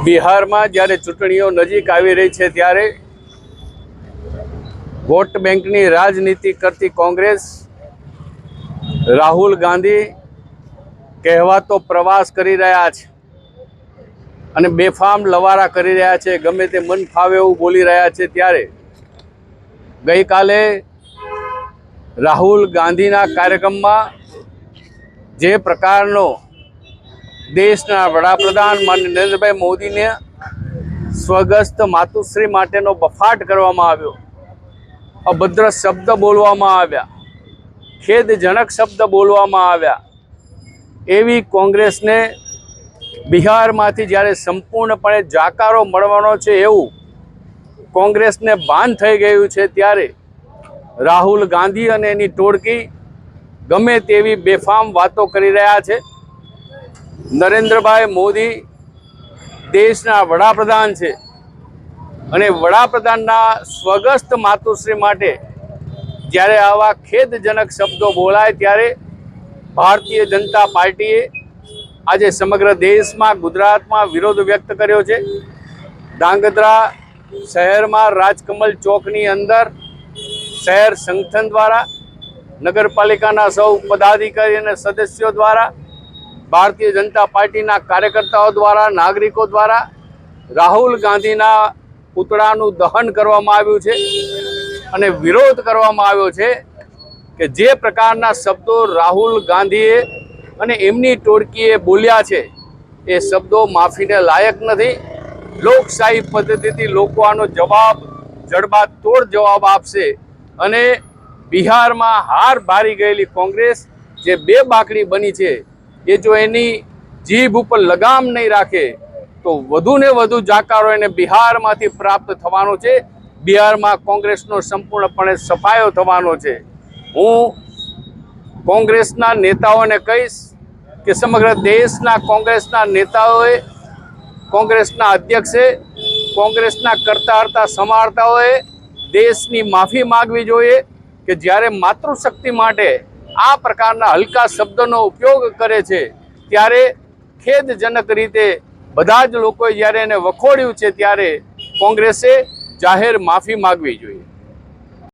બિહારમાં જ્યારે ચૂંટણીઓ નજીક આવી રહી છે ત્યારે વોટ બેંકની રાજનીતિ કરતી કોંગ્રેસ રાહુલ ગાંધી કહેવાતો પ્રવાસ કરી રહ્યા છે અને બેફામ લવારા કરી રહ્યા છે, ગમે તે મન ફાવે એવું બોલી રહ્યા છે। ત્યારે ગઈકાલે રાહુલ ગાંધીના કાર્યક્રમમાં જે પ્રકારનો દેશના વડાપ્રધાન માનનીય નરેન્દ્રભાઈ મોદીને સ્વર્ગસ્થ માતુશ્રી માટેનો બફાટ કરવામાં આવ્યો, અભદ્ર શબ્દ બોલવામાં આવ્યા, ખેદજનક શબ્દ બોલવામાં આવ્યા, એવી કોંગ્રેસને બિહારમાંથી જ્યારે સંપૂર્ણપણે જાકારો મળવાનો છે એવું કોંગ્રેસને ભાન થઈ ગયું છે ત્યારે રાહુલ ગાંધી અને એની ટોળકી ગમે તેવી બેફામ વાતો કરી રહ્યા છે। નરેન્દ્રભાઈ મોદી દેશના વડાપ્રધાન છે અને વડાપ્રધાનના સ્વર્ગસ્થ માતુશ્રી માટે જ્યારે આવા ખેદજનક શબ્દો બોલાય ત્યારે ભારતીય જનતા પાર્ટીએ આજે સમગ્ર દેશમાં ગુજરાતમાં વિરોધ વ્યક્ત કર્યો છે। ધાંગધ્રા શહેરમાં રાજકમલ ચોકની અંદર શહેર સંગઠન દ્વારા, નગરપાલિકાના સૌ પદાધિકારી અને સદસ્યો દ્વારા, ભારતીય જનતા પાર્ટીના કાર્યકર્તાઓ દ્વારા, નાગરિકો દ્વારા રાહુલ ગાંધીના પુતળાનું દહન કરવામાં આવ્યું છે અને વિરોધ કરવામાં આવ્યો છે કે જે પ્રકારના શબ્દો રાહુલ ગાંધીએ અને એમની ટોળકીએ બોલ્યા છે એ શબ્દો માફીને લાયક નથી। લોકશાહી પદ્ધતિથી લોકો આનો જવાબ જડબાતોડ જવાબ આપશે અને બિહારમાં હાર ભારી ગયેલી કોંગ્રેસ જે બે બાકડી બની છે એ જો એની જીભ ઉપર લગામ નહીં રાખે તો વધુ ને વધુ જાકારો એને બિહારમાંથી પ્રાપ્ત થવાનો છે। બિહારમાં કોંગ્રેસનો સંપૂર્ણપણે સફાયો થવાનો છે। હું કોંગ્રેસના નેતાઓને કહીશ કે સમગ્ર દેશના કોંગ્રેસના નેતાઓએ, કોંગ્રેસના અધ્યક્ષે, કોંગ્રેસના કરતા હરતા સમારતાઓએ દેશની માફી માગવી જોઈએ કે જ્યારે માતૃશક્તિ માટે આ પ્રકારના હલકા શબ્દોનો ઉપયોગ કરે છે ત્યારે ખેદજનક રીતે બધા જ લોકોએ જ્યારે એને વખોડ્યું છે ત્યારે કોંગ્રેસે જાહેર માફી માગવી જોઈએ।